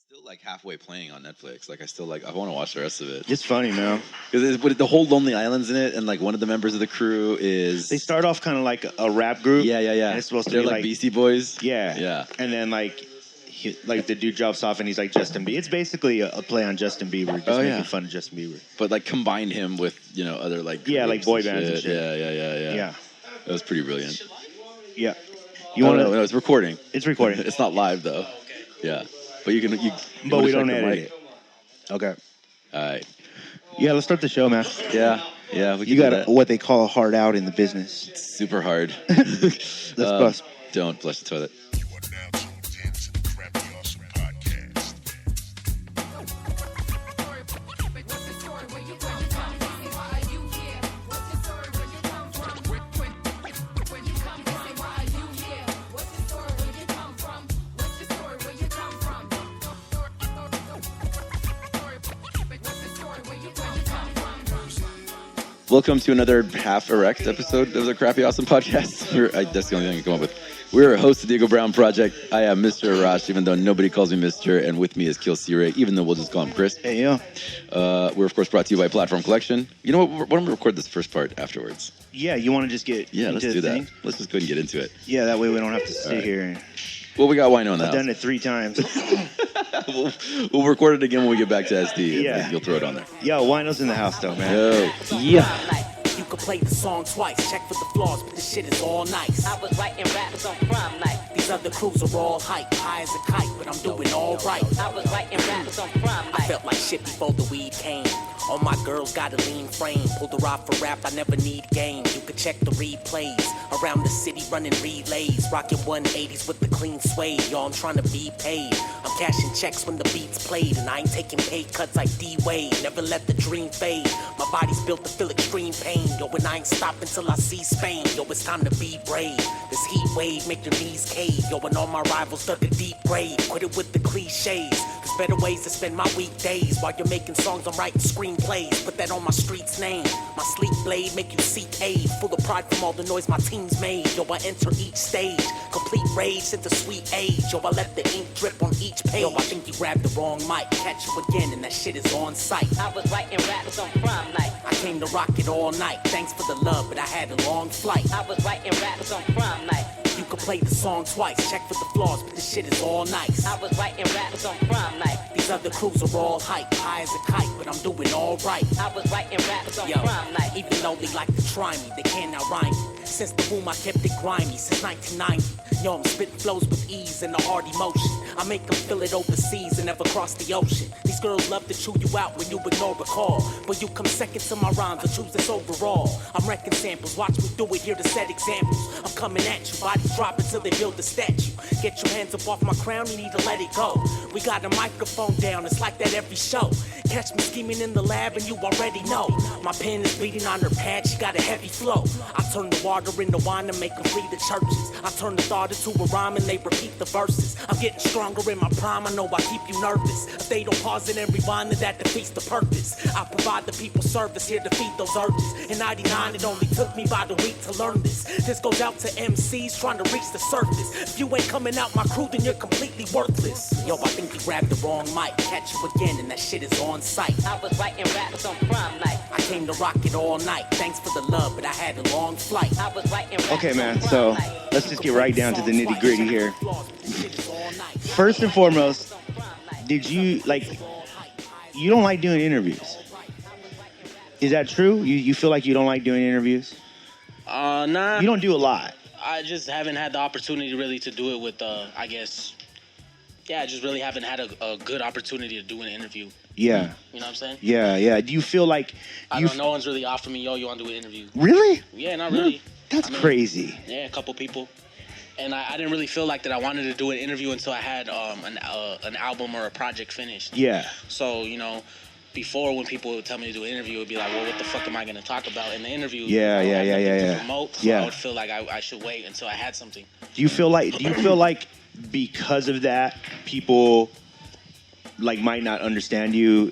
still like halfway playing on Netflix. Like I still like I want to watch the rest of it. It's funny, man. Because the whole Lonely Island's in it, and like one of the members of the crew is. They start off kind of like a rap group. Yeah. And it's supposed to They're be like Beastie Boys. Yeah. And then like the dude drops off and he's like Justin Bieber. It's basically a play on Justin Bieber, just making fun of Justin Bieber. But like combined him with other like like boy bands and shit. Yeah. That was pretty brilliant. Yeah. No, it's recording. It's recording. It's not live though. Yeah. But you can. But we don't edit it. Okay. All right. Yeah, let's start the show, man. Yeah. You got what they call a hard out in the business. It's super hard. Let's bust. Don't flush the toilet. You are now tuned in to the Crappy Awesome Podcast. Welcome to another half erect episode of the Crappy Awesome Podcast. That's the only thing I can come up with. We're a host of the Diego Brown Project. I am Mr. Arash, even though nobody calls me Mr. And with me is KILLcRey, even though we'll just call him Chris. Hey, yo. We're, of course, brought to you by Platform Collection. You know what? Why don't we record this first part afterwards? Yeah, you want to just get Yeah, let's do that. thing? Let's just go ahead and get into it. Yeah, that way we don't have to sit here. And Well, we got Wino in the I've done it 3 times. we'll record it again when we get back to SD. Yeah. You'll throw it on there. Yo, Wino's in the house, though, man. Yo. Yeah. You could play the song twice, check for the flaws, but this shit is all nice. I was writing raps on prom night. These other crews are all hype, high as a kite, but I'm doing alright. I was writing raps on prom night. I felt like shit before the weed came. All my girls got a lean frame. Pulled her off for rap, I never need game. You could check the replays. Around the city running relays. Rocking 180s with the clean suede. Yo, I'm trying to be paid. I'm cashing checks when the beat's played. And I ain't taking pay cuts like D-Wade. Never let the dream fade. My body's built to feel extreme pain. Yo, and I ain't stopping till I see Spain. Yo, it's time to be brave. This heat wave make your knees cave. Yo, and all my rivals dug a deep grave. Quit it with the cliches. Cause better ways to spend my weekdays. While you're making songs, I'm writing screenplays. Put that on my street's name. My sleek blade make you seek aid. Full of pride from all the noise my team's made. Yo, I enter each stage. Complete rage into sweet age. Yo, I let the ink drip on each page. Yo, I think you grabbed the wrong mic. Catch you again and that shit is on sight. I was writing raps on prom night. I came to rock it all night. Thanks for the love, but I had a long flight. I was writing raps on prom night. You could play the song twice, check for the flaws, but this shit is all nice. I was writing raps on prom night. These other crews are all hype, high as a kite, but I'm doing alright. I was writing raps on prom night. Even though they like to try me, they can't outrhyme me. Since the womb I kept it grimy, since 1990. Yo, I'm spitting flows with ease and a hard emotion. I make them feel it overseas and never cross the ocean. These girls love to chew you out when you ignore a call. But you come second to my rhymes and choose this overall. I'm wrecking samples, watch me do it here to set examples. I'm coming at you, bodies drop until they build a statue. Get your hands up off my crown, you need to let it go. We got a microphone down, it's like that every show. Catch me scheming in the lab and you already know. My pen is bleeding on her pad, she got a heavy flow. I turn the water into wine and make them free the churches. I turn the thought into a rhyme and they repeat the verses. I'm getting stronger in my prime, I know I keep you nervous. If they don't pause it and rewind, then that defeats the purpose. I provide the people service here to feed those urges. In 99, it only took me about a week to learn this. This goes out to MCs trying to reach the surface. If you ain't coming out my crew, then you're completely worthless. Yo, I think you grabbed the wrong mic. Catch you again and that shit is on sight. I was writing raps on prom night. I came to rock it all night. Thanks for the love, but I had a long flight. I was writing raps Okay, man, on prom so night. let's just get right down to the nitty gritty here. First and foremost, did you, you don't like doing interviews? Is that true? You feel like you don't like doing interviews? Nah. You don't do a lot. I just haven't had the opportunity really to do it with, I just really haven't had a good opportunity to do an interview. Yeah. You know what I'm saying? Yeah. Do you feel like no one's really offered me, yo, you want to do an interview? Really? Yeah, not really. That's crazy. Yeah, a couple people. And I didn't really feel like that I wanted to do an interview until I had an album or a project finished. Yeah. So, before when people would tell me to do an interview, it would be like, well, what the fuck am I going to talk about in the interview? Yeah. To promote, so Yeah. I would feel like I should wait until I had something. Do you feel like because of that, people might not understand you,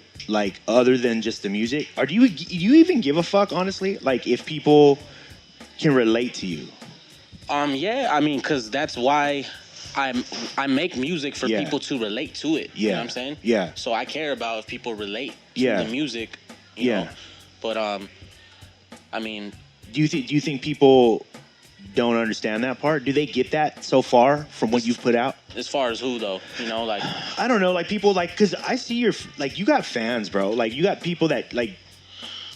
other than just the music? Or do you even give a fuck, honestly? If people can relate to you? Yeah, because that's why I make music for people to relate to it. You know what I'm saying? Yeah. So I care about if people relate to the music. You know? But I mean, do you think people don't understand that part? Do they get that so far from what you've put out? As far as who though? You know, like I don't know, like people like, because I see your, like, you got fans, bro. Like you got people that like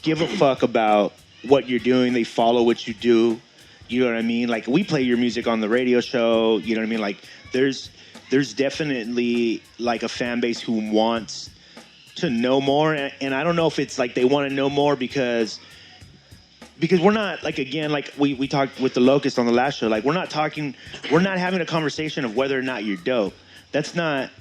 give a fuck about what you're doing. They follow what you do. You know what I mean? Like we play your music on the radio show. You know what I mean? Like there's definitely like a fan base who wants to know more, and I don't know if it's like they want to know more because we're not, like, again, like we talked with the Locust on the last show, like we're not having a conversation of whether or not you're dope. That's not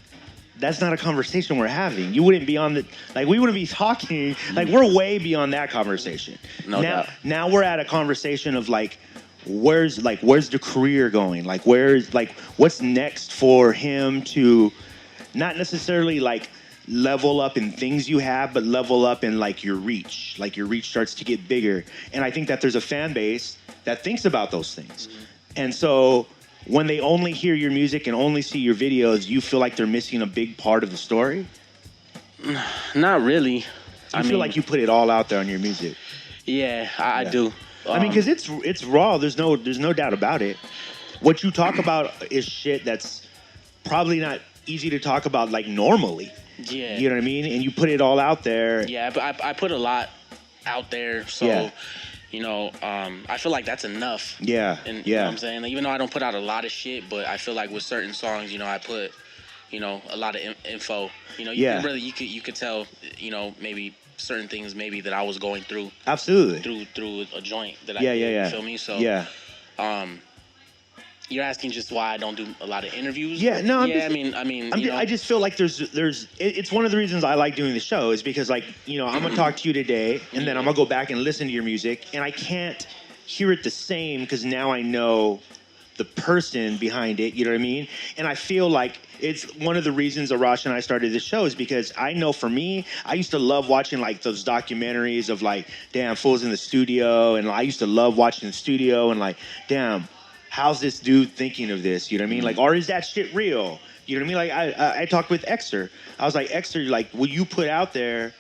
a conversation we're having. You wouldn't be on the, like, we wouldn't be talking, like, we're way beyond that conversation. No doubt. Now we're at a conversation of like, where's the career going? Like, what's next for him to not necessarily like level up in things you have, but level up in like your reach. Like your reach starts to get bigger. And I think that there's a fan base that thinks about those things. Mm-hmm. And so when they only hear your music and only see your videos, you feel like they're missing a big part of the story? Not really. I feel like you put it all out there on your music. Yeah, I do. I mean, because it's raw. There's no doubt about it. What you talk about is shit that's probably not easy to talk about like normally. Yeah. You know what I mean? And you put it all out there. Yeah, but I put a lot out there, so you know, I feel like that's enough. Yeah. And you know what I'm saying? Like, even though I don't put out a lot of shit, but I feel like with certain songs, you know, I put, you know, a lot of info. You know, you could tell, you know, maybe certain things maybe that I was going through. Absolutely. Through a joint that I did. Yeah. You feel me? So you're asking just why I don't do a lot of interviews? Yeah, no, I just feel like there's it's one of the reasons I like doing the show is because, like, you know, I'm gonna talk to you today and then I'm gonna go back and listen to your music and I can't hear it the same because now I know the person behind it, you know what I mean? And I feel like it's one of the reasons Arash and I started this show is because I know for me, I used to love watching like those documentaries of like, damn, fools in the studio, and I used to love watching the studio and like, damn, how's this dude thinking of this? You know what I mean? Like, or is that shit real? You know what I mean? Like, I talked with Exter. I was like, Exter, like, what you put out there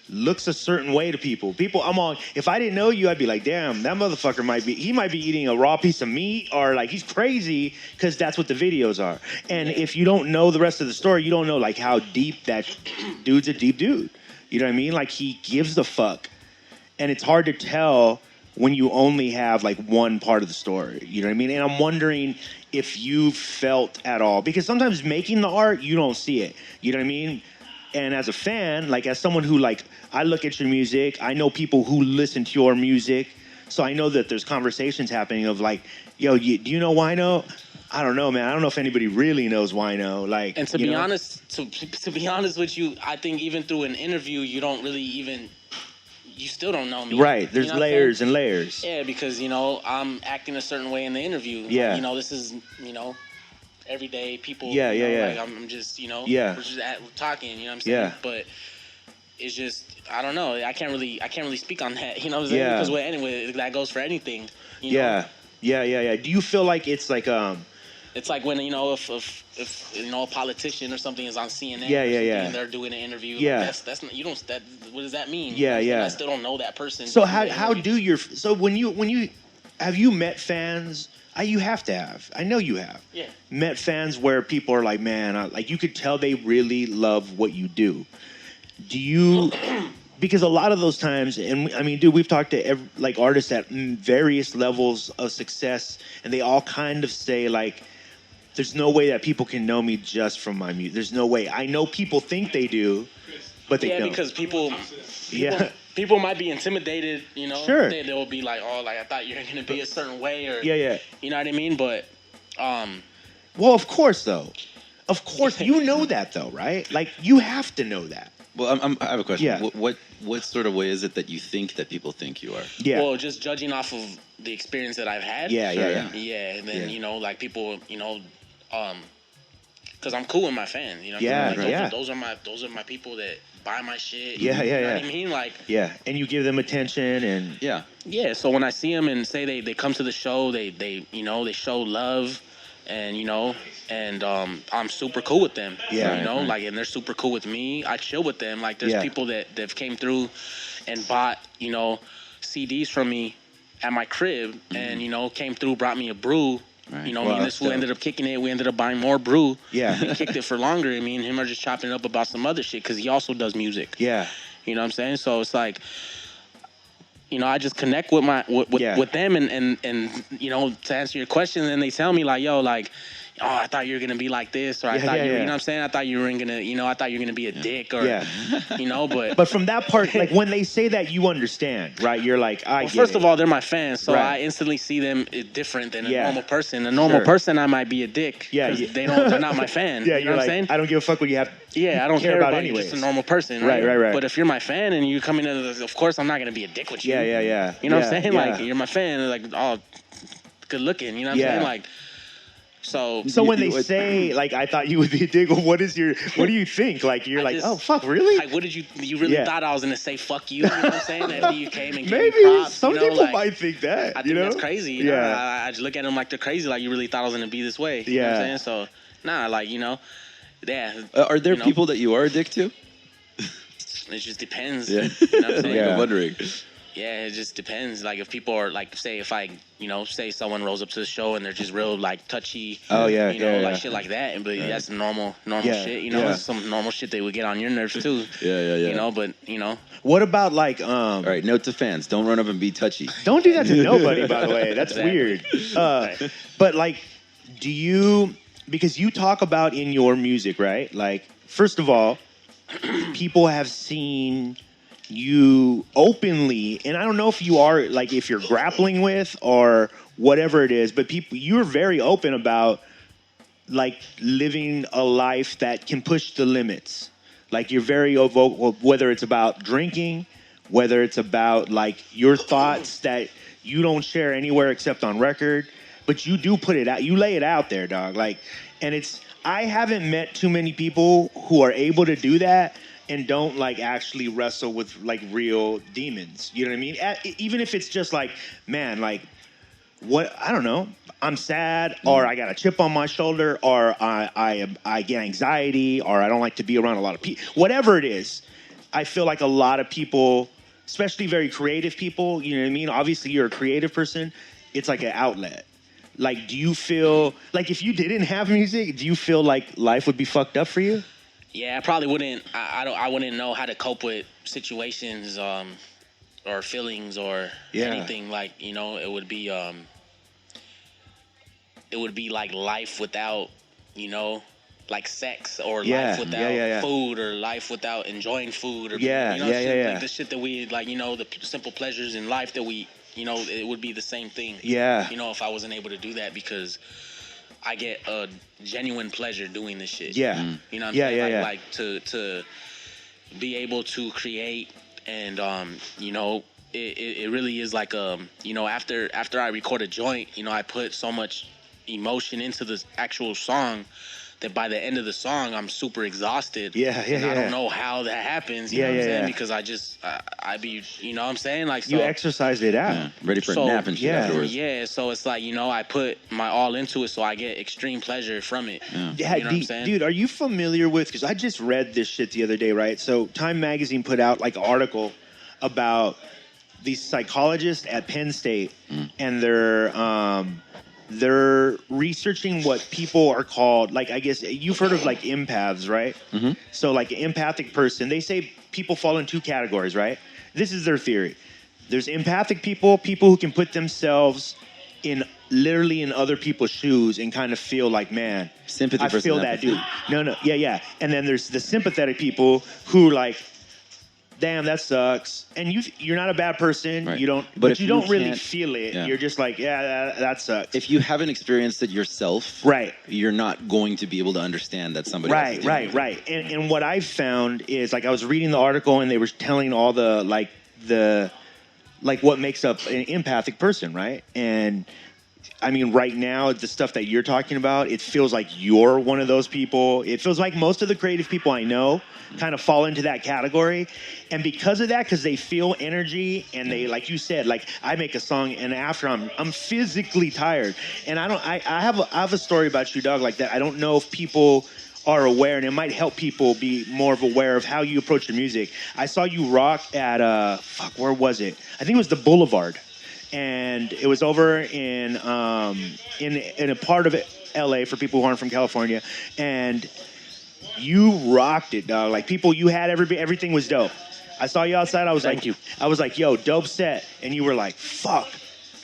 looks a certain way to people. If I didn't know you, I'd be like, damn, that motherfucker might be eating a raw piece of meat, or like, he's crazy, because that's what the videos are. And if you don't know the rest of the story, you don't know, like, how deep that dude's a deep dude. You know what I mean? Like, he gives the fuck. And it's hard to tell when you only have like one part of the story, you know what I mean? And I'm wondering if you felt at all, because sometimes making the art, you don't see it, you know what I mean? And as a fan, like as someone who like, I look at your music, I know people who listen to your music, so I know that there's conversations happening of like, yo, do you know Wino? I don't know, man. I don't know if anybody really knows Wino. Like, and to be honest with you, I think even through an interview, you don't really even. You still don't know me. Right. There's layers and layers. Yeah, because, you know, I'm acting a certain way in the interview. Yeah. You know, this is, you know, everyday people. Yeah, you know, yeah. Like, I'm just, you know, we're just talking, you know what I'm saying? Yeah. But it's just, I don't know. I can't really speak on that, you know what I'm saying? Yeah. Because, well, anyway, that goes for anything. You know? Yeah. Do you feel like it's like, it's like when, you know, if you know, a politician or something is on CNN and they're doing an interview. Yeah. Like that's not, you don't, that, what does that mean? Yeah, you know, yeah. I still don't know that person. So when you have you met fans? You have to have. I know you have. Yeah. Met fans where people are like, man, like you could tell they really love what you do. Do you? Because a lot of those times, and I mean, dude, we've talked to like artists at various levels of success, and they all kind of say like, there's no way that people can know me just from my music. There's no way. I know people think they do, but they don't. Yeah, because people might be intimidated, you know. Sure. They'll be like, oh, like I thought you were gonna be a certain way, or yeah. You know what I mean? But well, of course, though. Of course, you know that, though, right? Like, you have to know that. Well, I have a question. Yeah. What sort of way is it that you think that people think you are? Yeah. Well, just judging off of the experience that I've had. Yeah. And then you know, like people, you know, because I'm cool with my fans. You know. Yeah. Like, those are my people that buy my shit. Yeah. You know what I mean? Like. Yeah, and you give them attention and. Yeah. So when I see them and say they come to the show, they you know, they show love. and I'm super cool with them. Yeah, like, and they're super cool with me. I chill with them. Like, there's people that came through and bought CDs from me at my crib, and came through, brought me a brew. Right. Me and this fool ended up kicking it. We ended up buying more brew. Yeah. He kicked it for longer, and me and him are just chopping it up about some other shit because he also does music. Yeah. You know what I'm saying? So it's like, I just connect with with them, and to answer your question, and they tell me like, yo, like, oh, I thought you were gonna be like this, or I thought you know what I'm saying? I thought you were gonna, I thought you were gonna be a dick, or but from that part, like when they say that, you understand, right? You're like, first of all, they're my fans, so I instantly see them different than a normal person. A normal person, I might be a dick. Yeah, they're not my fan. Yeah, you know what I'm saying? I don't give a fuck what you have. Yeah, I don't care about you. Just a normal person. Right. But if you're my fan and you come in, of course, I'm not gonna be a dick with you. Yeah. You know what I'm saying? Like, you're my fan. Like, oh, good looking. You know what I'm saying? Like. So when they say, like, I thought you would be a dick, what do you think? Like, you're like, oh, fuck, really? Like, what did you really thought I was going to say, fuck you? You know what I'm saying? After you came and gave Maybe me props. Some people might think that. I think that's crazy. I just look at them like they're crazy. Like, you really thought I was going to be this way. You know what I'm saying? So, nah, like, Are there people that you are a dick to? It just depends. Yeah. You know what I'm saying? I'm wondering. Yeah, it just depends. Like, if people are, like, say someone rolls up to the show and they're just real, like, touchy. Oh, yeah, like, shit like that. But that's normal shit, It's some normal shit they would get on your nerves, too. Yeah. But. What about, like, All right, note to fans, don't run up and be touchy. Don't do that to nobody, by the way. That's weird. But, like, because you talk about in your music, right? Like, first of all, people have seen you openly, and I don't know if you are, like, if you're grappling with or whatever it is, but you're very open about, like, living a life that can push the limits. Like, you're very vocal, whether it's about drinking, whether it's about, like, your thoughts that you don't share anywhere except on record, but you do put it out, you lay it out there, dog. Like, and I haven't met too many people who are able to do that and don't, like, actually wrestle with, like, real demons. You know what I mean? Even if it's just like, man, like, what, I don't know, I'm sad, or I got a chip on my shoulder, or I get anxiety, or I don't like to be around a lot of people. Whatever it is, I feel like a lot of people, especially very creative people, you know what I mean? Obviously, you're a creative person. It's like an outlet. Like, do you feel, like, if you didn't have music, do you feel like life would be fucked up for you? Yeah, I probably wouldn't. I wouldn't know how to cope with situations, or feelings, or anything. Like, it would be like life without, like sex, or life without food, or life without enjoying food, or like the shit that we, like, the simple pleasures in life that we, it would be the same thing. Yeah. If I wasn't able to do that, because I get a genuine pleasure doing this shit. Yeah. You know what I'm saying? Like to be able to create, and it really is like after I record a joint, I put so much emotion into the actual song that by the end of the song I'm super exhausted. I don't know how that happens. You know what I'm saying? Because I be, you know what I'm saying? Like, so you exercised it out. Ready for a nap and shit afterwards. Yeah, so it's like, I put my all into it, so I get extreme pleasure from it. Yeah, you know what I'm saying? Dude, are you familiar with, because I just read this shit the other day, right? So Time Magazine put out, like, an article about these psychologists at Penn State, and they're researching what people are called, like, I guess you've heard of, like, empaths, right? Mm-hmm. So, like, an empathic person, they say people fall in two categories, right? This is their theory. There's empathic people who can put themselves literally in other people's shoes and kind of feel like, man, sympathy. I feel that dude. No, yeah. And then there's the sympathetic people who, like, damn, that sucks. And you're not a bad person. Right. You don't, but you don't really feel it. Yeah. You're just like, yeah, that sucks. If you haven't experienced it yourself, right, you're not going to be able to understand that somebody else is doing it. Right. And what I've found is, like, I was reading the article and they were telling all the what makes up an empathic person, right? And I mean, right now, the stuff that you're talking about, it feels like you're one of those people. It feels like most of the creative people I know kind of fall into that category. And because of that, because they feel energy and they, like you said, like I make a song and after I'm physically tired. And I have a story about you, dog, like that. I don't know if people are aware, and it might help people be more of aware of how you approach the music. I saw you rock at, where was it? I think it was the Boulevard. And it was over in a part of LA for people who aren't from California, and you rocked it, dog. Like you had everything was dope. I saw you outside. I was like, yo, dope set, and you were like, fuck,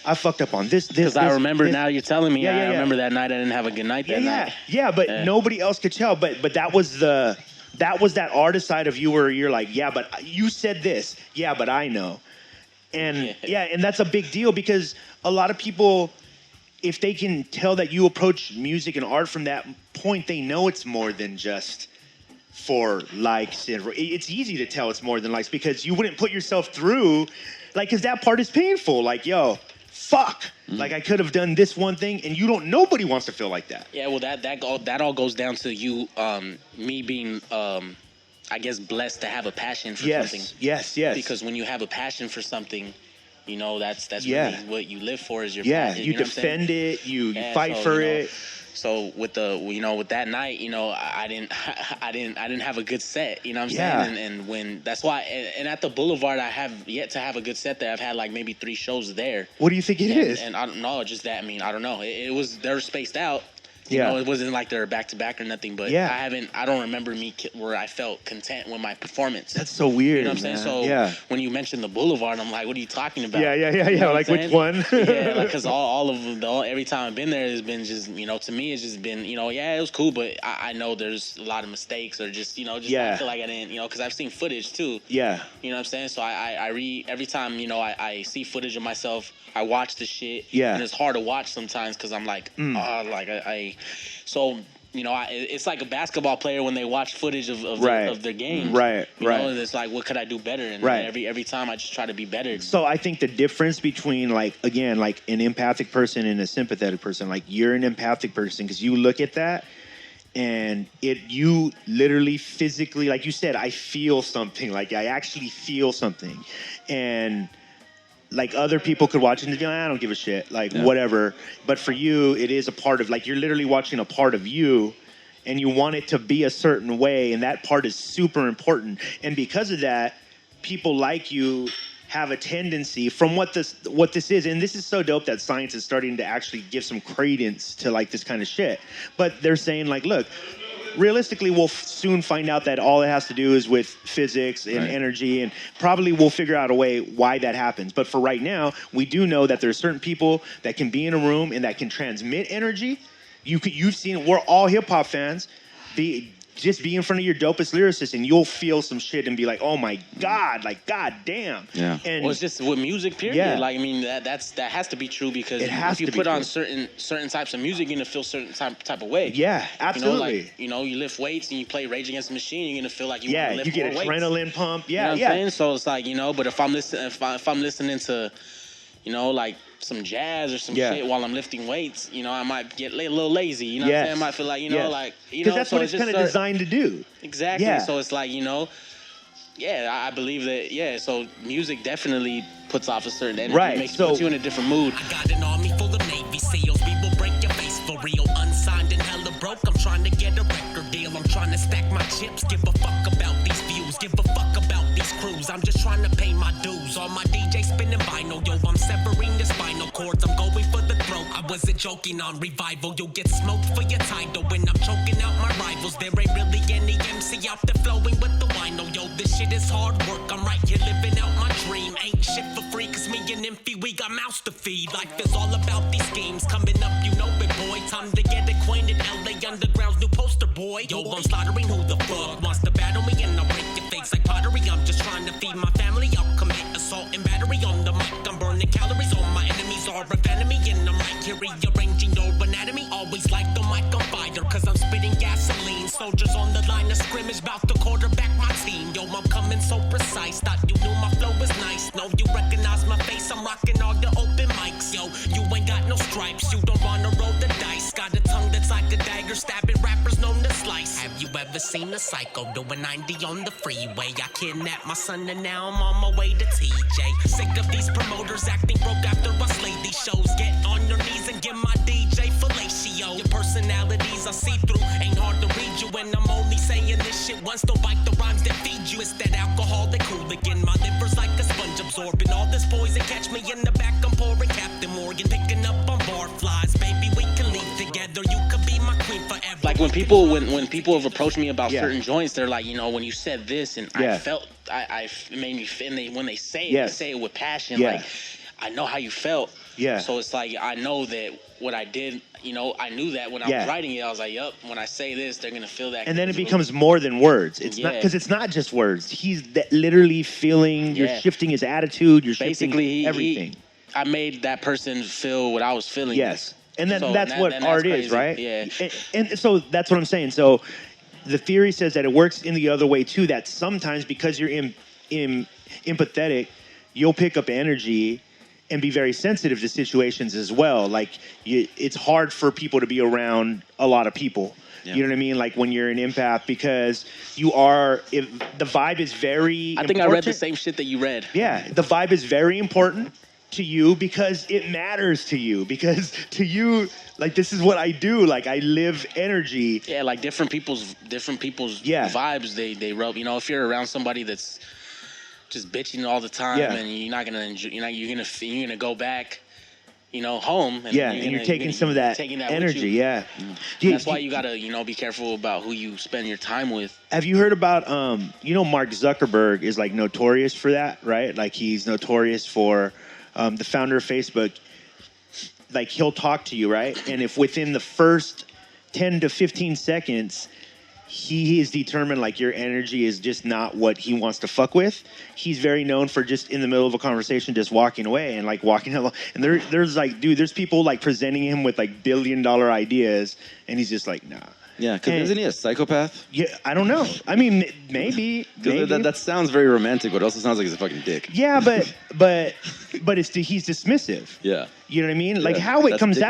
I fucked up on this. Because I remember now you're telling me. I remember that night I didn't have a good night that night. Yeah, but nobody else could tell. But that was that artist side of you where you're like, yeah, but you said this. Yeah, but I know. And and that's a big deal because a lot of people, if they can tell that you approach music and art from that point, they know it's more than just for likes. It's easy to tell it's more than likes because you wouldn't put yourself through, like, because that part is painful. Like, yo, fuck. Like, I could have done this one thing, and nobody wants to feel like that. Yeah, well, that all goes down to you, me being, I guess, blessed to have a passion for something. Yes. Because when you have a passion for something, you know, that's really what you live for is your passion. You defend it, you fight for it. So with that night, you know, I didn't have a good set, you know what I'm saying? And when that's why, and at the Boulevard, I have yet to have a good set there. I've had like maybe 3 shows there. What do you think it is? And I don't know, just that. I mean, I don't know. They were spaced out. You know, it wasn't like they were back to back or nothing, but I don't remember me where I felt content with my performance. That's so weird. You know what I'm saying? So when you mentioned the Boulevard, I'm like, what are you talking about? Yeah. You know like which one? Because all of them, every time I've been there, it's been just, you know, to me, it's just been, you know, it was cool, but I know there's a lot of mistakes or just, you know, I feel like I didn't, you know, because I've seen footage too. Yeah. You know what I'm saying? So every time, you know, I see footage of myself, I watch the shit. Yeah. And it's hard to watch sometimes because I'm like, so, you know, it's like a basketball player when they watch footage of their game. Right. You know, and it's like, what could I do better? And every time I just try to be better. So I think the difference between, like, again, like an empathic person and a sympathetic person, like you're an empathic person because you look at that and you literally physically, like you said, I feel something. Like I actually feel something. And like other people could watch it and be like, I don't give a shit, like whatever. But for you, it is a part of, like, you're literally watching a part of you and you want it to be a certain way. And that part is super important. And because of that, people like you have a tendency from what this is. And this is so dope that science is starting to actually give some credence to like this kind of shit. But they're saying like, look, realistically, we'll soon find out that all it has to do is with physics and energy, and probably we'll figure out a way why that happens. But for right now, we do know that there's certain people that can be in a room and that can transmit energy. You've seen, we're all hip hop fans. Just be in front of your dopest lyricist and you'll feel some shit and be like, oh my God, like, God damn. Yeah. And well, it's just with music, period. Yeah. Like, I mean, that has to be true because if you put on certain types of music, you're going to feel certain type of way. Yeah, absolutely. You know, you lift weights and you play Rage Against the Machine, you're going to feel like you want to lift more weights. Yeah, you get adrenaline pump. Yeah, you know what I'm saying? So it's like, you know, but if I'm listening to, you know, like some jazz or some shit while I'm lifting weights, you know, I might get a little lazy. You know what I'm saying? I might feel like, you know, like, you know. Because that's what it's kind of designed to do. Exactly. Yeah. So it's like, you know, I believe that, so music definitely puts off a certain energy. Right. Puts you in a different mood. I got an army full of Navy SEALs. We will break your face for real. Unsigned and hella broke. I'm trying to get a record deal. I'm trying to stack my chips. Give a fuck about these views. Give a fuck about these crews. I'm just trying to pay my dues. All my DJ spinning vinyl. Yo, I'm severing the spinal cords. I'm going for the throat. I wasn't joking on revival. You'll get smoked for your title when I'm choking out my rivals. There ain't really any MC out there flowing with the wino. Yo, this shit is hard work. I'm right here living out my dream. Ain't shit for free, cause me and Imphy, we got mouths to feed. Life is all about these schemes. Coming up, you know it, boy. Time to get acquainted. LA Underground's new poster boy. Yo, I'm slaughtering who the fuck wants to battle me, and I'll break your face like pottery. I'm just trying to feed my family. I'll commit assault and battery on the mic. I'm burning calories. All my enemies are a enemy, and I'm right here rearranging your anatomy. Always like the mic on fire, cause I'm spitting gasoline. Soldiers on the line of scrimmage, bout to quarterback my team. Yo, I'm coming so precise. Thought you knew my flow was nice. No, you recognize my face. I'm rocking all the open mics. Yo, you ain't got no strength. stripes. You don't wanna roll the dice. Got a tongue that's like a dagger, stabbing rappers known to slice. Have you ever seen a psycho doing 90 on the freeway? I kidnapped my son and now I'm on my way to TJ. Sick of these promoters acting broke after I slay these shows. Get on your knees and give my DJ fellatio. Your personalities I see through, ain't hard to read you. And I'm only saying this shit once, don't bite the rhymes that feed you. It's that alcoholic hooligan, my liver's like a sponge absorbing all this poison. Catch me in the back, I'm pouring Captain Morgan, picking up on bar flies. Baby, we can leave together, you could be my queen forever. Like when people have approached me about certain joints, they're like, you know, when you said this, and I felt, it made me feel, and when they say it, they say it with passion. Like, I know how you felt. Yeah. So it's like, I know that what I did, you know, I knew that when I was writing it, I was like, yup, when I say this, they're going to feel that. And then it becomes more than words. It's not, because it's not just words. He's literally feeling, you're shifting his attitude, you're shifting everything. I made that person feel what I was feeling. Yes. And that's what art is, right? Yeah. And so that's what I'm saying. So the theory says that it works in the other way too, that sometimes because you're empathetic, you'll pick up energy and be very sensitive to situations as well. Like, it's hard for people to be around a lot of people. Yeah. You know what I mean? Like when you're an empath, because the vibe is very important. I think I read the same shit that you read. Yeah, the vibe is very important to you because it matters to you. Because to you, like, this is what I do. Like, I live energy. Yeah, like different people's vibes, they rub. You know, if you're around somebody that's just bitching all the time, and you're not gonna enjoy, you're gonna go back, you know, home. And you're taking some of that energy. Yeah, that's why you gotta, you know, be careful about who you spend your time with. Have you heard about, you know, Mark Zuckerberg is like notorious for that, right? Like he's notorious for the founder of Facebook. Like he'll talk to you, right? And if within the first 10 to 15 seconds, he is determined like your energy is just not what he wants to fuck with, he's very known for just in the middle of a conversation just walking away and like walking along. And there's like, dude, there's people like presenting him with like $1 billion ideas and he's just like, nah. Yeah, because isn't he a psychopath? Yeah, I don't know. I mean, maybe. That sounds very romantic, but it also sounds like he's a fucking dick. Yeah, but he's dismissive. Yeah. You know what I mean? Like how it comes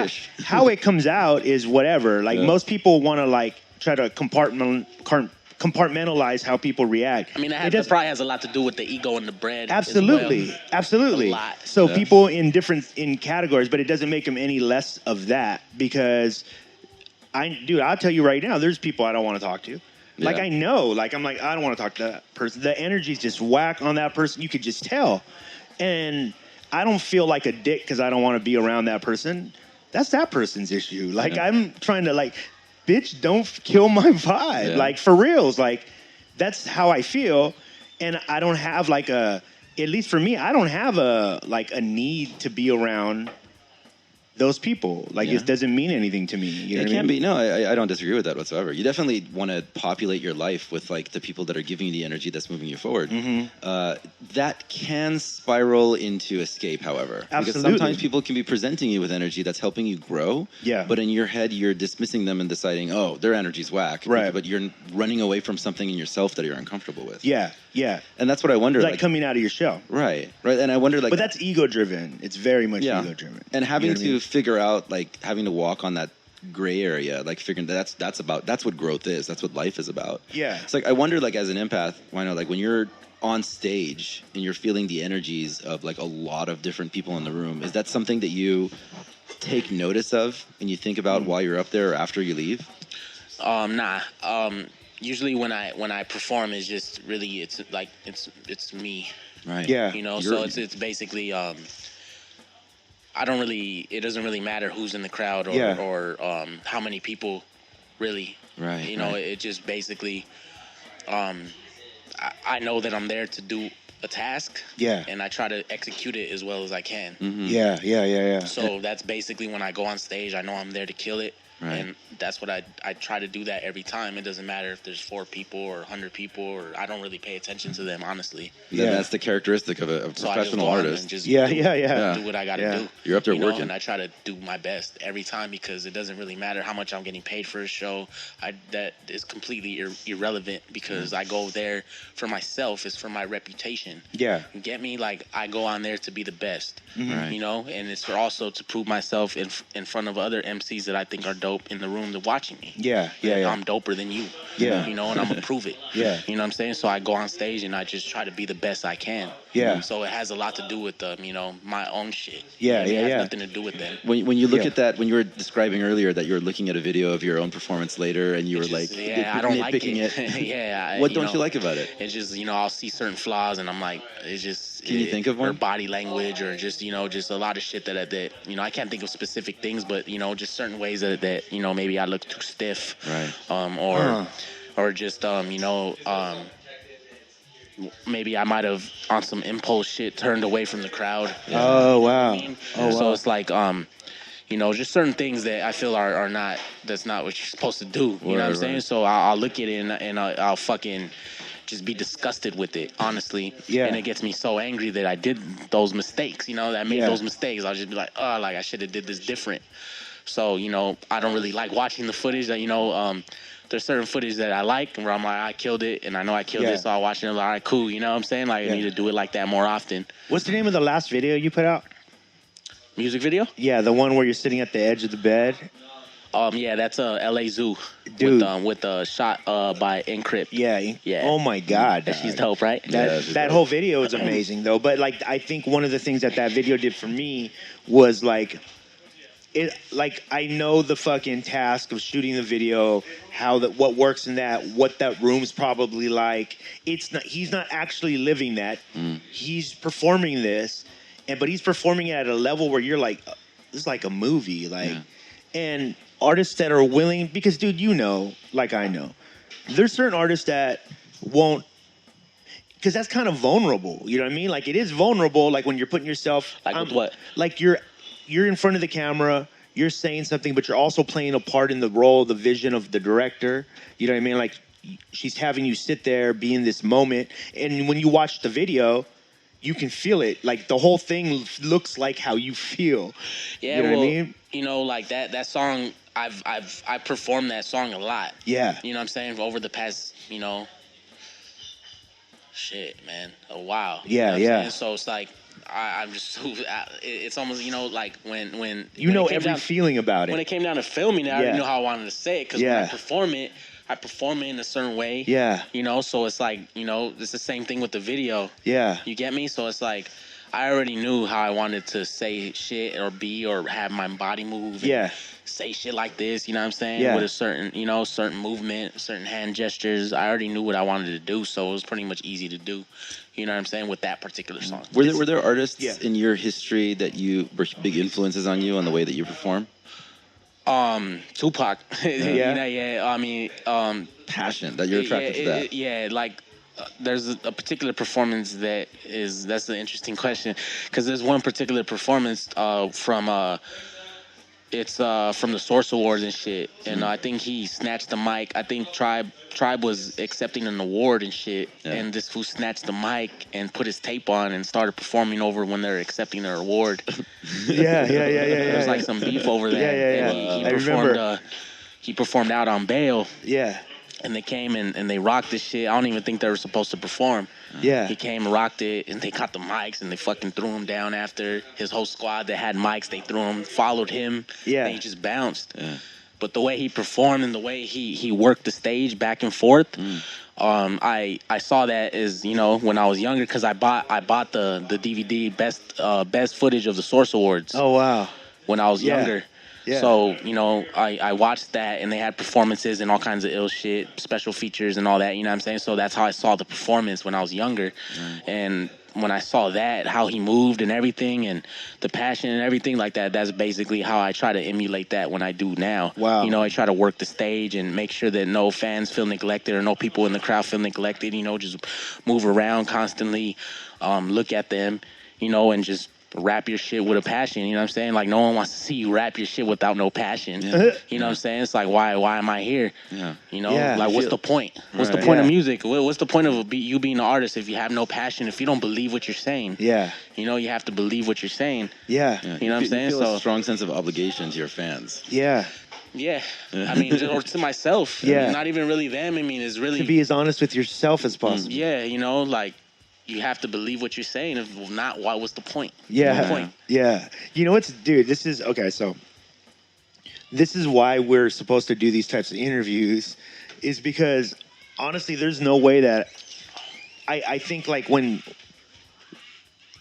out is whatever. Like most people want to like try to compartmentalize how people react. I mean, that probably has a lot to do with the ego and the bread. Absolutely, absolutely. A lot. So people in categories, but it doesn't make them any less of that because, I'll tell you right now, there's people I don't want to talk to. Like I know, like I'm like I don't want to talk to that person. The energy's just whack on that person. You could just tell, and I don't feel like a dick because I don't want to be around that person. That's that person's issue. Like I'm trying to like. Bitch, don't kill my vibe. Yeah. Like, for reals. Like, that's how I feel. And I don't have, like, at least for me, I don't have a need to be around those people. Like, it doesn't mean anything to me. You know what I mean? Be. No, I don't disagree with that whatsoever. You definitely want to populate your life with, like, the people that are giving you the energy that's moving you forward. Mm-hmm. That can spiral into escape, however. Absolutely. Because sometimes people can be presenting you with energy that's helping you grow. Yeah. But in your head, you're dismissing them and deciding, oh, their energy's whack. Right. But you're running away from something in yourself that you're uncomfortable with. Yeah. Yeah. And that's what I wonder. Like coming out of your shell. Right. Right. And I wonder, like. But that's ego-driven. It's very much ego-driven. And having to figure out, like, having to walk on that gray area, like figuring that's what growth is. That's what life is about. Yeah. It's like, I wonder, like, as an empath, why not, like, when you're on stage and you're feeling the energies of, like, a lot of different people in the room, is that something that you take notice of and you think about while you're up there or after you leave? Nah. Usually when I perform, it's just really, it's like, it's me. Right. Yeah. You know, so it's basically, it doesn't really matter who's in the crowd or how many people really, right. You know, it just basically, I know that I'm there to do a task. Yeah. And I try to execute it as well as I can. Mm-hmm. Yeah. So that's basically when I go on stage, I know I'm there to kill it. Right. And that's what I try to do that every time. It doesn't matter if there's 4 people or 100 people, or I don't really pay attention to them, honestly. Yeah, that's the characteristic of a So professional I just artist. and just Yeah. do what I got to do. You're up there working. And I try to do my best every time, because it doesn't really matter how much I'm getting paid for a show. That is completely irrelevant, because I go there for myself. It's for my reputation. Yeah. You get me? Like, I go on there to be the best, Right. you know, and it's for also to prove myself in front of other MCs that I think are dope in the room, to watching me. Yeah. I'm doper than you. Yeah. You know, and I'm gonna prove it. Yeah. You know what I'm saying? So I go on stage and I just try to be the best I can. Yeah. So it has a lot to do with my own shit. Yeah, It has yeah. nothing to do with them. When you look at that, when you were describing earlier that you were looking at a video of your own performance later and you were like, I don't like nitpicking it. Yeah. What don't you like about it? It's just, I'll see certain flaws and I'm like, it's just. Can you think of one? Or body language, or just, just a lot of shit that I can't think of specific things, but, just certain ways that maybe I look too stiff. Right. Or just, maybe I might have on some impulse shit turned away from the crowd. Oh, wow. So it's like, just certain things that I feel are not, that's not what you're supposed to do. You know what I'm saying? So I'll look at it and I'll fucking just be disgusted with it, honestly. Yeah. And it gets me so angry that I did those mistakes, that I made those mistakes. I'll just be like, I should have did this different. So, I don't really like watching the footage that, there's certain footage that I like where I'm like, I killed it, and I know I killed it, so I'll watch it and I'm like, all right, cool, you know what I'm saying? Like, I need to do it like that more often. What's the name of the last video you put out? Music video? Yeah, the one where you're sitting at the edge of the bed. Yeah, that's LA Zoo. Dude. With a shot by Encrypt. Yeah. Oh my God. She's dope, right? That whole video is amazing though. But like, I think one of the things that video did for me was like, I know the fucking task of shooting the video, what works in that, what that room's probably like. He's not actually living that. He's performing this, but he's performing it at a level where you're like, this is like a movie, and artists that are willing, because dude, like I know, there's certain artists that won't, because that's kind of vulnerable. You know what I mean? Like, it is vulnerable. Like when you're putting yourself, with what? Like you're in front of the camera, you're saying something, but you're also playing a part in the role, the vision of the director. You know what I mean? Like, she's having you sit there, be in this moment, and when you watch the video, you can feel it. Like, the whole thing looks like how you feel. Yeah, you know what I mean? Like that song, I performed that song a lot. Yeah. You know what I'm saying? Over the past, shit, man, a while. Yeah, you know what I'm yeah. saying? So it's like, I'm just, it's almost, like when every feeling about it. When it came down to filming it, I already knew how I wanted to say it, because when I perform it in a certain way. Yeah. So it's like, it's the same thing with the video. Yeah. You get me? So it's like, I already knew how I wanted to say shit or be or have my body move. And say shit like this, you know what I'm saying? Yeah. With a certain, certain movement, certain hand gestures. I already knew what I wanted to do, so it was pretty much easy to do. You know what I'm saying? With that particular song. Were there artists in your history that were big influences on you on the way that you perform? Tupac. I mean, passion that you're attracted to that. Like there's a particular performance that's an interesting question, because there's one particular performance from the Source Awards and shit, and I think he snatched the mic. I think Tribe was accepting an award and shit, and this fool snatched the mic and put his tape on and started performing over when they're accepting their award. Yeah. There was like some beef over that. Yeah. And I remember. He performed out on bail. Yeah. And they came and they rocked this shit. I don't even think they were supposed to perform. Yeah. He came and rocked it, and they got the mics, and they fucking threw him down after. His whole squad that had mics, they threw him, followed him, and he just bounced. Yeah. But the way he performed and the way he worked the stage back and forth, I saw that as, when I was younger, because I bought the DVD best footage of the Source Awards. Oh, wow. When I was younger. Yeah. So, I watched that, and they had performances and all kinds of ill shit, special features and all that, you know what I'm saying? So that's how I saw the performance when I was younger. And when I saw that, how he moved and everything, and the passion and everything like that, that's basically how I try to emulate that when I do now. Wow. I try to work the stage and make sure that no fans feel neglected or no people in the crowd feel neglected, just move around constantly, look at them, and just rap your shit with a passion. You know what I'm saying? Like, no one wants to see you rap your shit without no passion. Yeah. You know what I'm saying? It's like, why am I here? Yeah. You know, Yeah. like, what's the point? What's the Right. point of Yeah. music? What's the point of you being an artist if you have no passion? If you don't believe what you're saying? Yeah. You know, you have to believe what you're saying. Yeah. Yeah. You know what I'm saying? You feel So- a strong sense of obligation to your fans. Yeah. Yeah. I mean, or to myself. Yeah. I mean, not even really them. I mean, it's really... To be as honest with yourself as possible. Yeah, you know, like, you have to believe what you're saying. If not, what's the point? Yeah. What's the point? Yeah. You know what's, dude, this is, okay, so this is why we're supposed to do these types of interviews, is because honestly, there's no way that I think like when,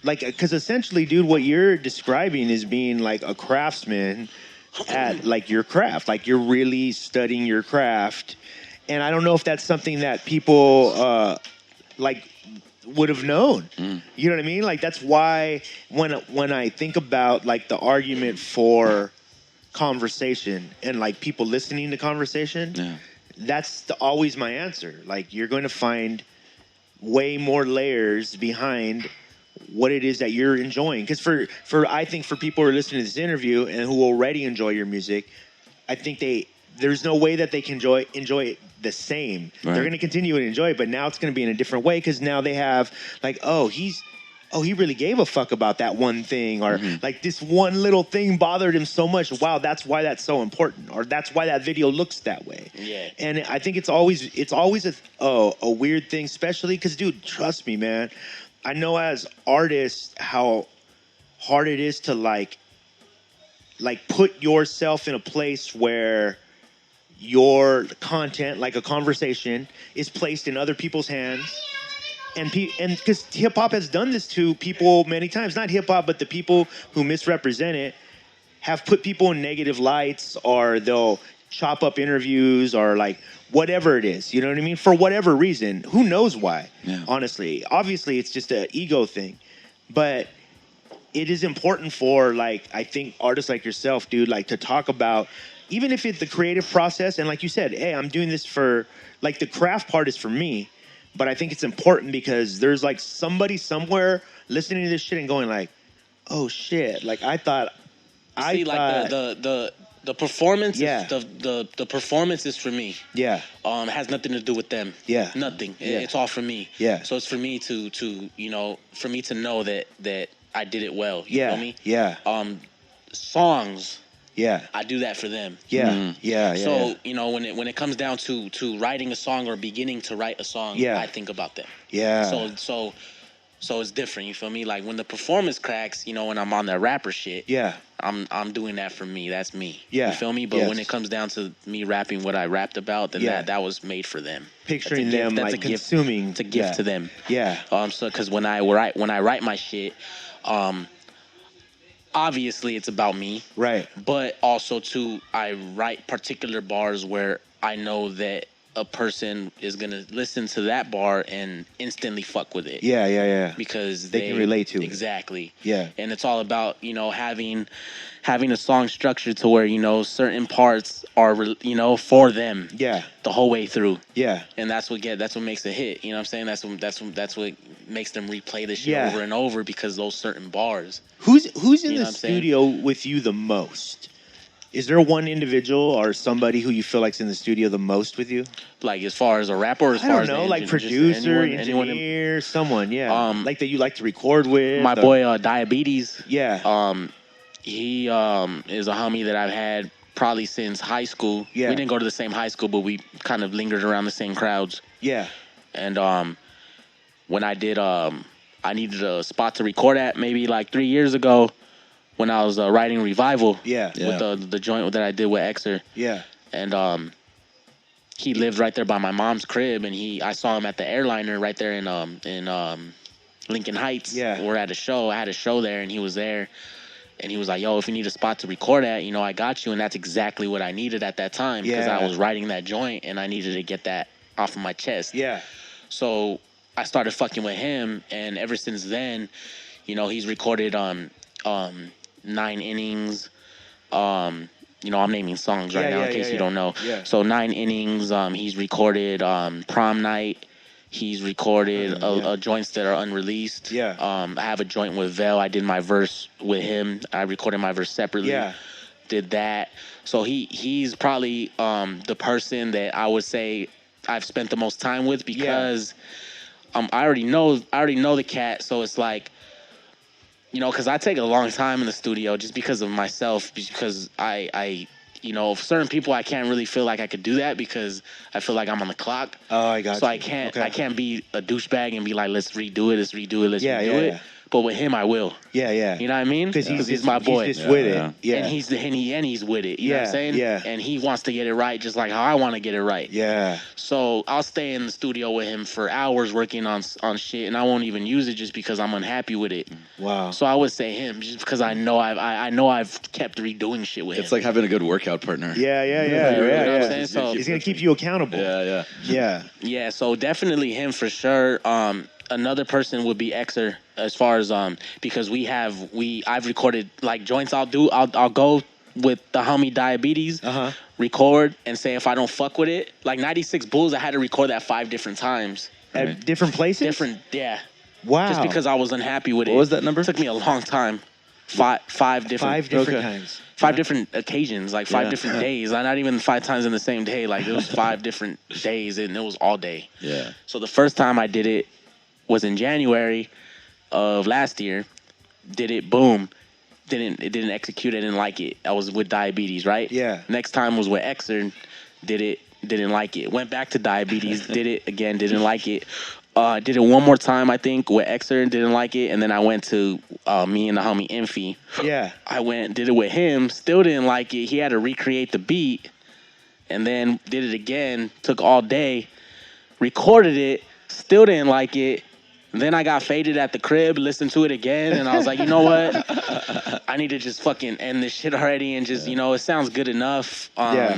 like, because essentially, dude, what you're describing is being like a craftsman at like your craft. Like you're really studying your craft. And I don't know if that's something that people like would have known. You know what I mean? Like that's why when I think about like the argument for conversation and like people listening to conversation, Yeah. that's always my answer. Like you're going to find way more layers behind what it is that you're enjoying. Because I think for people who are listening to this interview and who already enjoy your music, I think there's no way that they can enjoy it the same. Right. They're going to continue to enjoy it, but now it's going to be in a different way because now they have like, he really gave a fuck about that one thing, or like this one little thing bothered him so much. Wow, that's why that's so important, or that's why that video looks that way. Yeah. And I think it's always a weird thing, especially because, dude, trust me, man. I know as artists how hard it is to like put yourself in a place where your content, like a conversation, is placed in other people's hands. And because hip hop has done this to people many times, not hip hop, but the people who misrepresent it have put people in negative lights, or they'll chop up interviews, or like whatever it is. You know what I mean? For whatever reason, who knows why? Yeah. Honestly, obviously, it's just an ego thing, but it is important for like I think artists like yourself, dude, like to talk about. Even if it's the creative process, and like you said, hey, I'm doing this for, like the craft part is for me, but I think it's important because there's like somebody somewhere listening to this shit and going like, oh shit, like like the performance, Yeah. the performance is for me. yeah, It has nothing to do with them. Yeah. Nothing. Yeah. It's all for me. Yeah. So it's for me to you know, for me to know that I did it well. You yeah, feel me? yeah, Songs, yeah, I do that for them. yeah, yeah, yeah. So, you know, when it comes down to writing a song or beginning to write a song, Yeah. I think about them. yeah, So it's different, you feel me? Like when the performance cracks, you know, when I'm on that rapper shit, yeah, I'm doing that for me. That's me. Yeah. You feel me? But Yes. when it comes down to me rapping what I rapped about, then Yeah. that was made for them. picturing That's a gift. them That's like a gift. consuming. It's a gift yeah. to them. Yeah, So because when I write my shit, obviously it's about me. right. But also, too, I write particular bars where I know that a person is going to listen to that bar and instantly fuck with it. Yeah, yeah, yeah. Because They can relate to it. Exactly. Yeah. And it's all about, you know, having a song structured to where, you know, certain parts are, you know, for them. Yeah, The whole way through. yeah, And that's what makes a hit. You know what I'm saying? That's what makes them replay the shit Yeah. over and over, because those certain bars. Who's in You know the what I'm saying? studio with you the most? Is there one individual or somebody who you feel like's in the studio the most with you? Like as far as a rapper, or as I far don't as know, the like engine, just producer, anyone engineer, someone, yeah. Like that you like to record with. my or- boy Diabetes. Yeah. He is a homie that I've had probably since high school. Yeah. We didn't go to the same high school, but we kind of lingered around the same crowds. Yeah. And when I did, I needed a spot to record at maybe like 3 years ago when I was writing Revival. Yeah. With the joint that I did with Xer. Yeah. And he lived right there by my mom's crib, and I saw him at the Airliner right there in Lincoln Heights. Yeah. We're at a show. I had a show there, and he was there. And he was like, yo, if you need a spot to record at, you know, I got you. And that's exactly what I needed at that time, because Yeah. I was writing that joint, and I needed to get that off of my chest. Yeah. So I started fucking with him, and ever since then, you know, he's recorded 9 Innings. You know, I'm naming songs right now in case you don't know. Yeah. So 9 Innings. He's recorded Prom Night. He's recorded joints that are unreleased. Yeah. I have a joint with Vel. I did my verse with him. I recorded my verse separately. Yeah. Did that. So he's probably the person that I would say I've spent the most time with because I already know the cat. So it's like, you know, because I take a long time in the studio just because of myself, because I you know, certain people I can't really feel like I could do that because I feel like I'm on the clock. Oh, I got you. So I can't be a douchebag and be like, let's redo it, let's redo it. Yeah. But with him, I will. Yeah. You know what I mean? Because he's my boy. He's just with it. Yeah. And he's with it. You know what I'm saying? Yeah. And he wants to get it right just like how I want to get it right. Yeah. So I'll stay in the studio with him for hours working on shit, and I won't even use it just because I'm unhappy with it. Wow. So I would say him just because I know I've kept redoing shit with him. It's like having a good workout partner. Yeah. You know what I'm saying? So he's gonna keep you accountable. Yeah. yeah. So definitely him for sure. Another person would be Xer, as far as because I've recorded like joints. I'll go with the homie Diabetes, record and say if I don't fuck with it, like 96 Bulls, I had to record that 5 different times. At different places? Yeah. Wow. Just because I was unhappy with it. What was that number? It took me a long time. Five different 5 different times. 5 different occasions, like 5 different days. Not even 5 times in the same day. Like it was 5 different days, and it was all day. Yeah. So the first time I did it was in January of last year. Did it, boom. It didn't execute. I didn't like it. I was with Diabetes, right? Yeah. Next time was with Xer. Did it, didn't like it. Went back to Diabetes. Did it again. Didn't like it. Did it one more time, I think, with Xer. Didn't like it. And then I went to me and the homie Infi. Yeah. I did it with him. Still didn't like it. He had to recreate the beat. And then did it again. Took all day. Recorded it. Still didn't like it. Then I got faded at the crib, listened to it again, and I was like, you know what? I need to just fucking end this shit already and just, you know, it sounds good enough.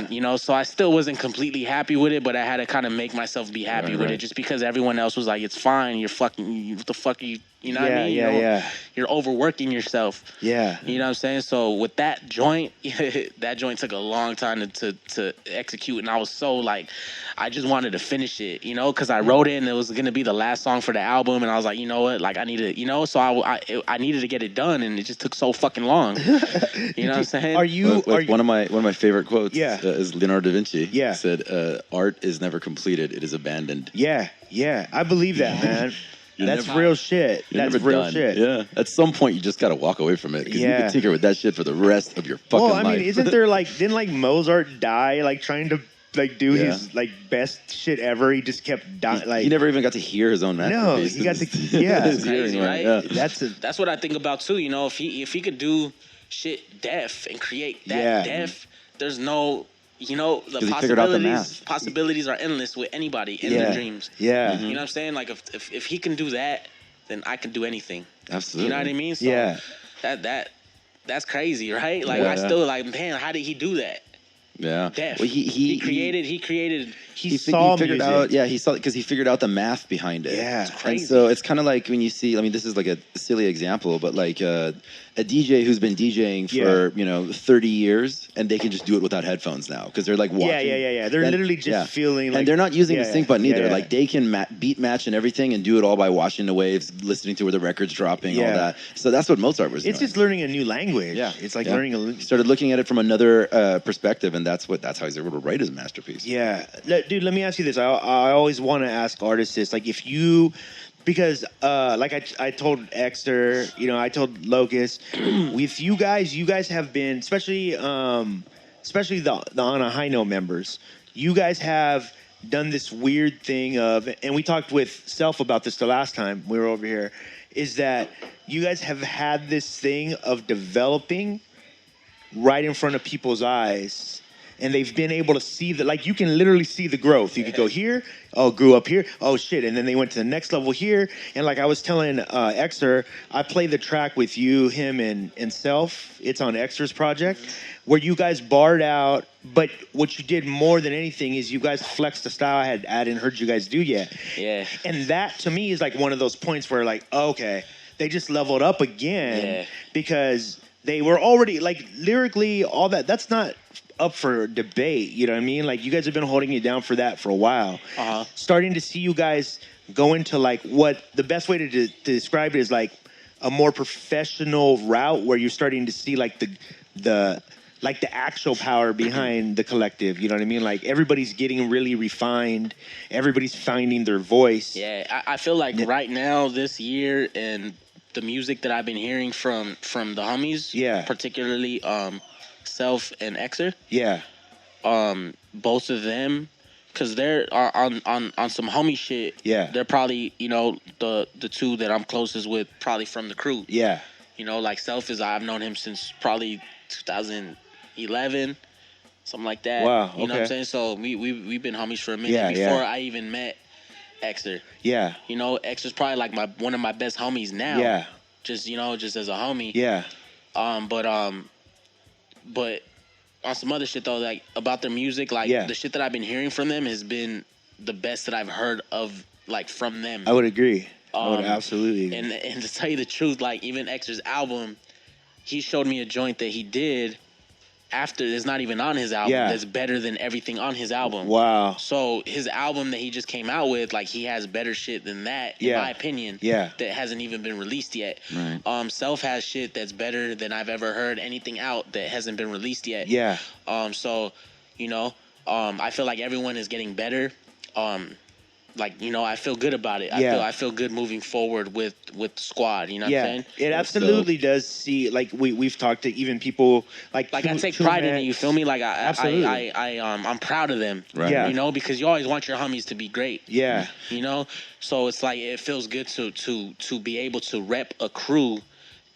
You know, so I still wasn't completely happy with it, but I had to kind of make myself be happy with it just because everyone else was like, it's fine, what the fuck are you know what I mean? You're overworking yourself. Yeah. You know what I'm saying? So with that joint, that joint took a long time to execute, and I was so like, I just wanted to finish it, you know, because I wrote it and it was gonna be the last song for the album, and I was like, you know what, like I need to, you know, so I needed to get it done, and it just took so fucking long. You know what I'm saying? One of my favorite quotes is Leonardo da Vinci. Yeah. He said, art is never completed, it is abandoned. Yeah. I believe that, man. That's real shit. That's real shit. Yeah. At some point, you just got to walk away from it. Because you can tinker with that shit for the rest of your fucking life. Well, I mean, isn't there didn't Mozart die trying to do his best shit ever? He just kept dying. He never even got to hear his own masterpiece. No, he got to. It's crazy, right? Yeah. That's what I think about too. You know, if he could do shit deaf and create that deaf, there's no. You know, the possibilities are endless with anybody in their dreams. Yeah. You know what I'm saying? Like, if he can do that, then I can do anything. Absolutely. You know what I mean? So that's crazy, right? Like, I still like, man, how did he do that? Yeah. Deaf. Well, he created. He figured out. Yeah, he saw because he figured out the math behind it. Yeah, it's crazy. And so it's kind of like when you see. I mean, this is like a silly example, but like a DJ who's been DJing for 30 years, and they can just do it without headphones now because they're like watching. Yeah. They're literally just feeling like, and they're not using the sync button either. Yeah. Like they can beat match and everything, and do it all by watching the waves, listening to where the record's dropping, all that. So that's what Mozart was doing. It's just learning a new language. Yeah, it's like learning a. He started looking at it from another perspective, and that's how he's able to write his masterpiece. Yeah, dude. Let me ask you this. I always want to ask artists this. Like, if you, because like I told Xer, you know, I told Locust, with you guys have been, especially the On a High Note members, you guys have done this weird thing of, and we talked with Self about this the last time we were over here, is that you guys have had this thing of developing right in front of people's eyes. And they've been able to see that, like, you can literally see the growth. You could go here, grew up here, shit. And then they went to the next level here. And like I was telling Xer, I played the track with you, him, and Self. It's on Xer's project, where you guys barred out. But what you did more than anything is you guys flexed the style I hadn't heard you guys do yet. Yeah. And that, to me, is like one of those points where, like, okay, they just leveled up again because they were already, like, lyrically, all that. That's not up for debate, you know what I mean? Like, you guys have been holding it down for that for a while. Starting to see you guys go into like what the best way to describe it is like a more professional route where you're starting to see like the actual power behind the collective. You know what I mean? Like everybody's getting really refined. Everybody's finding their voice. Yeah, I feel like right now this year and the music that I've been hearing from the homies, particularly Self and Xer, both of them, because they're on some homie shit. Yeah, they're probably the two that I'm closest with, probably from the crew. Yeah, like Self I've known him since probably 2011, something like that. Wow, you know what I'm saying? So we've been homies for a minute before I even met Xer. Yeah, Xer's probably like one of my best homies now. Yeah, just as a homie. Yeah, but on some other shit though, like about their music, like the shit that I've been hearing from them has been the best that I've heard of, like from them. I would agree. I would absolutely. And to tell you the truth, like even Xer's album, he showed me a joint that he did after it's not even on his album that's better than everything on his album. Wow. So his album that he just came out with, like he has better shit than that, in my opinion, that hasn't even been released yet. Right. Self has shit that's better than I've ever heard anything out that hasn't been released yet. Yeah. So, I feel like everyone is getting better. I feel good about it. I feel good moving forward with the squad. You know what I'm saying? It absolutely does. See, like we've talked to even people like I take pride in it. You feel me? Like I'm proud of them. Right. Yeah. Because you always want your homies to be great. Yeah. So it's like it feels good to be able to rep a crew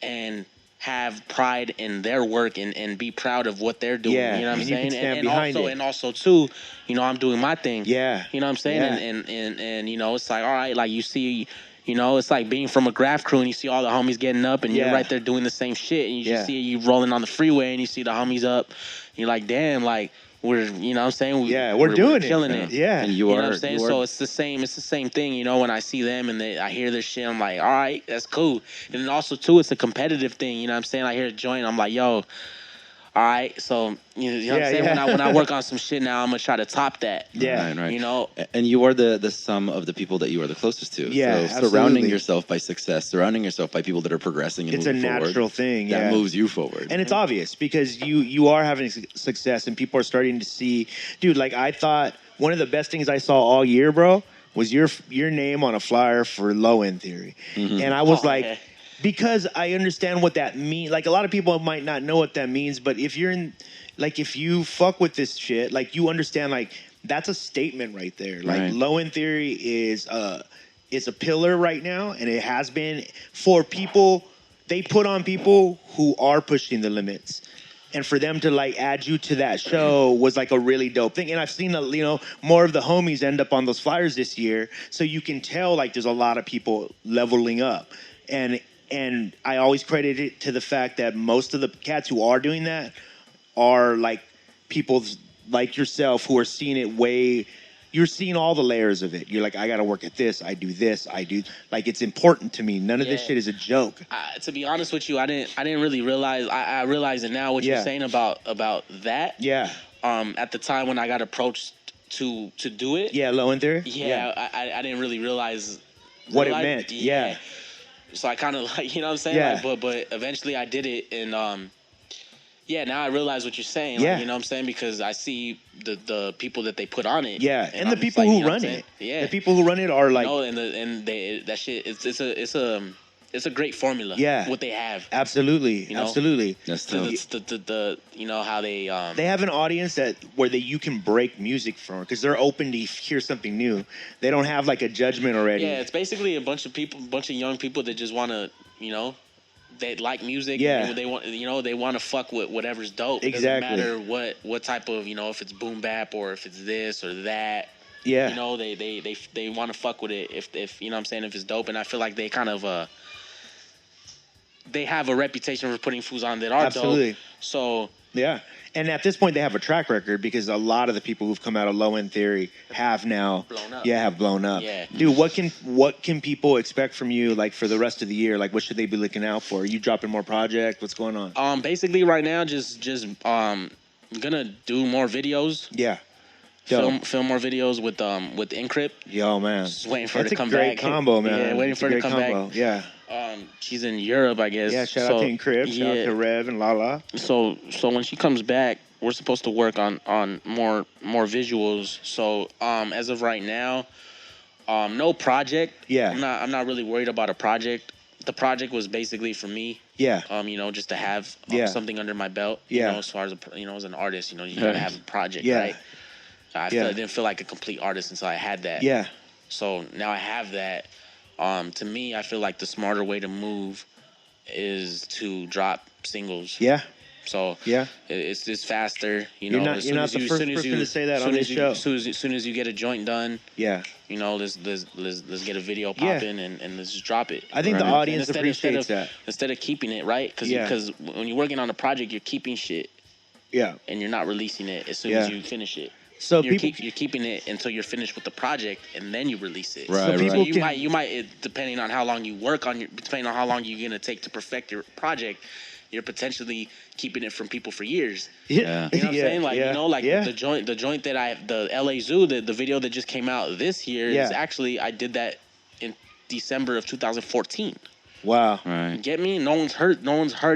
and have pride in their work and be proud of what they're doing. You know what I'm saying? And also too, I'm doing my thing. Yeah. You know what I'm saying? Yeah. And it's like, all right, like you see, it's like being from a graph crew and you see all the homies getting up and you're right there doing the same shit and you just see you rolling on the freeway and you see the homies up. You're like, damn, like we're, what I'm saying? We're doing it. Killing it. Yeah. And you know what I'm saying? So it's the same thing, when I see them and I hear this shit, I'm like, all right, that's cool. And then also too, it's a competitive thing, you know what I'm saying? I hear a joint, I'm like, yo, all right, so you know what I'm saying? When I work on some shit now, I'm gonna try to top that. Yeah, right. And you are the sum of the people that you are the closest to. Yeah, so surrounding yourself by success, surrounding yourself by people that are progressing and moving forward. It's a natural thing. That moves you forward, and it's obvious because you are having success, and people are starting to see, dude. Like I thought, one of the best things I saw all year, bro, was your name on a flyer for Low End Theory, and I was like. Okay. Because I understand what that means. Like, a lot of people might not know what that means, but if you fuck with this shit, like, you understand, like, that's a statement right there. Like, Low End Theory is a pillar right now, and it has been for people. They put on people who are pushing the limits. And for them to, like, add you to that show was, like, a really dope thing. And I've seen, more of the homies end up on those flyers this year. So you can tell, like, there's a lot of people leveling up. And I always credit it to the fact that most of the cats who are doing that are like people like yourself who are seeing it you're seeing all the layers of it. You're like, I got to work at this. I do this. I do like, it's important to me. None of this shit is a joke. To be honest with you, I didn't really realize. I realize it now what you're saying about that. Yeah. At the time when I got approached to do it. Yeah. Low End Theory. Yeah. I didn't really realize what it meant. Yeah. So I kind of like, you know what I'm saying? Yeah. Like, but eventually I did it. And, now I realize what you're saying. Like, you know what I'm saying? Because I see the people that they put on it. Yeah. And the people who run it. Yeah. The people who run it are like. That shit, it's a great formula. Yeah. What they have. Absolutely. Absolutely. That's tough. How they. They have an audience where you can break music from because they're open to hear something new. They don't have like a judgment already. Yeah, it's basically a bunch of young people that just want to, they like music. Yeah. They want, they want to fuck with whatever's dope. Exactly. It doesn't matter what type of, if it's boom bap or if it's this or that. Yeah. They want to fuck with it if you know what I'm saying, if it's dope. And I feel like they kind of they have a reputation for putting foods on that are dope. So yeah, and at this point they have a track record because a lot of the people who've come out of Low End Theory have now have blown up. Yeah, dude, what can people expect from you like for the rest of the year? Like, what should they be looking out for? Are you dropping more projects? What's going on? Basically right now, just gonna do more videos. Yeah. film more videos with Encrypt. Yo, man. Just waiting for her to come That's a back. great combo, man. Yeah, waiting for her to come combo. back. Yeah. She's in Europe, I guess. Yeah, shout out to Encrypt, shout out to Rev and Lala. So when she comes back, we're supposed to work on more visuals. So as of right now, no project. Yeah. I'm not really worried about a project. The project was basically for me. Yeah. Just to have something under my belt. Yeah. You know, as far as as an artist, you gotta have a project, right? I didn't feel like a complete artist until I had that. Yeah. So now I have that. To me, I feel like the smarter way to move is to drop singles. Yeah. So it's just faster. You're not the first person to say that on this show. As soon as you get a joint done, let's get a video popping and let's just drop it. I think the audience appreciates that. Instead of keeping it, right? Because when you're working on a project, you're keeping shit. Yeah. And you're not releasing it as soon as you finish it. So you're keeping it until you're finished with the project, and then you release it. Right. So you might depending on how long you work on depending on how long you're gonna take to perfect your project, you're potentially keeping it from people for years. Yeah. You know what I'm saying? The joint that the LA Zoo, the video that just came out this year is actually I did that in December of 2014. Wow. Right. Get me? No one's heard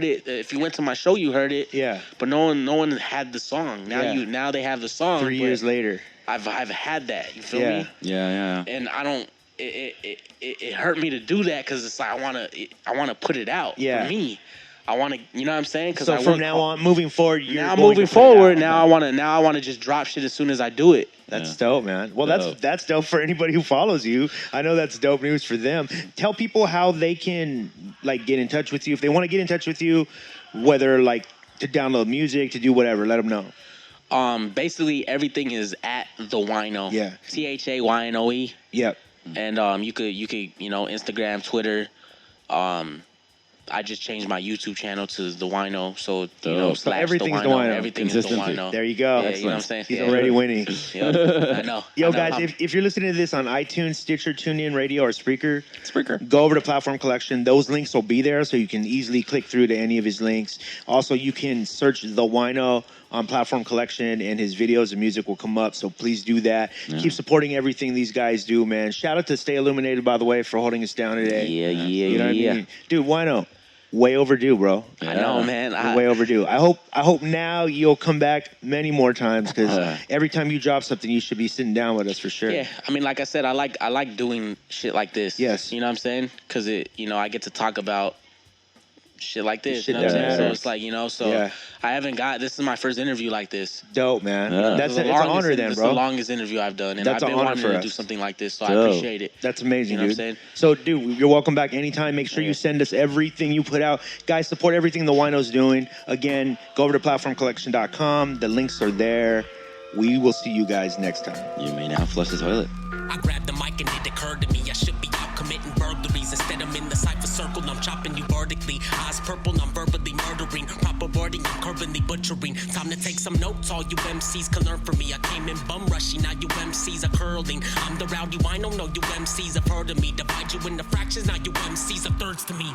it. If you went to my show, you heard it. Yeah. But no one had the song. Now they have the song. 3 years later. I've had that. You feel me? Yeah. And I don't. It hurt me to do that because it's like I wanna put it out for me. I want to, you know what I'm saying? So from now on, moving forward, now I want to just drop shit as soon as I do it. That's dope, man. Well, that's dope for anybody who follows you. I know that's dope news for them. Tell people how they can get in touch with you if they want to get in touch with you, whether to download music, to do whatever. Let them know. Basically everything is at Tha Ynoe. Yeah. ThaYnoe. Yep. And you could Instagram, Twitter. I just changed my YouTube channel to Tha Ynoe, so so everything's Tha Ynoe. Everything is Tha Ynoe. There you go. Yeah, you know what I'm saying? He's already winning. I know. Yo, guys, if you're listening to this on iTunes, Stitcher, TuneIn Radio, or Spreaker, go over to Platform Collection. Those links will be there, so you can easily click through to any of his links. Also, you can search Tha Ynoe on Platform Collection, and his videos and music will come up, so please do that. Yeah. Keep supporting everything these guys do, man. Shout out to Stay Illuminated, by the way, for holding us down today. You know what I mean? Dude, Ynoe. Way overdue, bro. I know, man. Way overdue. I hope now you'll come back many more times because every time you drop something, you should be sitting down with us for sure. Yeah, I mean, like I said, I like doing shit like this. Yes, you know what I'm saying? Because I get to talk about shit like this. Shit you know what I'm saying? matters. So it's like I haven't got. This is my first interview like this. Dope, man. That's it's an honor, then, bro. It's the longest interview I've done, and that's I've been wanting to do something like this, so I appreciate it. That's amazing, you know dude. What I'm saying? So, dude, you're welcome back anytime. Make sure you send us everything you put out. Guys, support everything Tha Ynoe's doing. Again, go over to platformcollection.com. The links are there. We will see you guys next time. You may now flush the toilet. I grabbed the mic and it occurred to me I should be out committing burglaries. Instead I'm in the cipher circle, I'm chopping you vertically. Eyes purple, I'm verbally murdering. Proper wording, I'm currently butchering. Time to take some notes, all you MCs can learn from me. I came in bum rushy, now you MCs are curling. I'm the rowdy wino, no you MCs have heard of me. Divide you into fractions, now you MCs are thirds to me.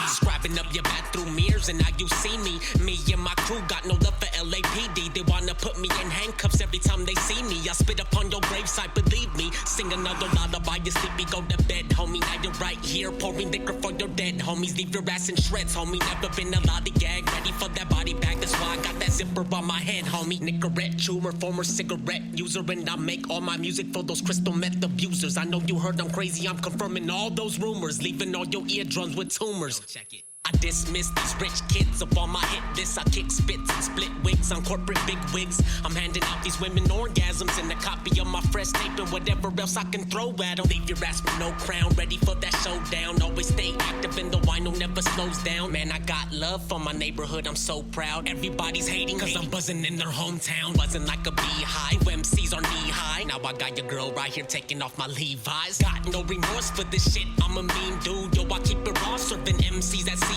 Scrapping up your bathroom mirrors and now you see me. Me and my crew got no love for LAPD. They wanna put me in handcuffs every time they see me. I spit upon your gravesite, believe me. Sing another lullaby, you sleepy, go to bed, homie. Now you're right here, pouring liquor for your dead homies. Leave your ass in shreds, homie. Never been a lollygag, ready for that body bag. That's why I got that zipper on my head, homie. Nicorette chewer, former cigarette user, and I make all my music for those crystal meth abusers. I know you heard I'm crazy, I'm confirming all those rumors, leaving all your eardrums with tumors. Check it. I dismiss these rich kids up on my hit list. I kick spits and split wigs on corporate big wigs. I'm handing out these women orgasms and a copy of my fresh tape and whatever else I can throw at them. Leave your ass with no crown, ready for that showdown. Always stay active and the wino never slows down. Man, I got love for my neighborhood, I'm so proud. Everybody's hating cause I'm buzzing in their hometown. Buzzing like a beehive, MCs are knee high. Now I got your girl right here taking off my Levi's. Got no remorse for this shit, I'm a mean dude. Yo, I keep it raw, serving MCs that seafood.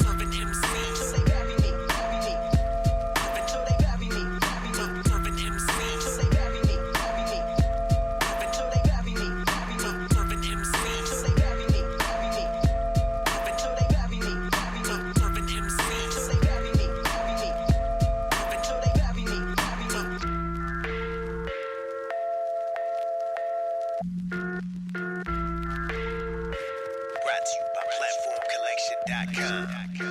Serving MCs. nbsp.com.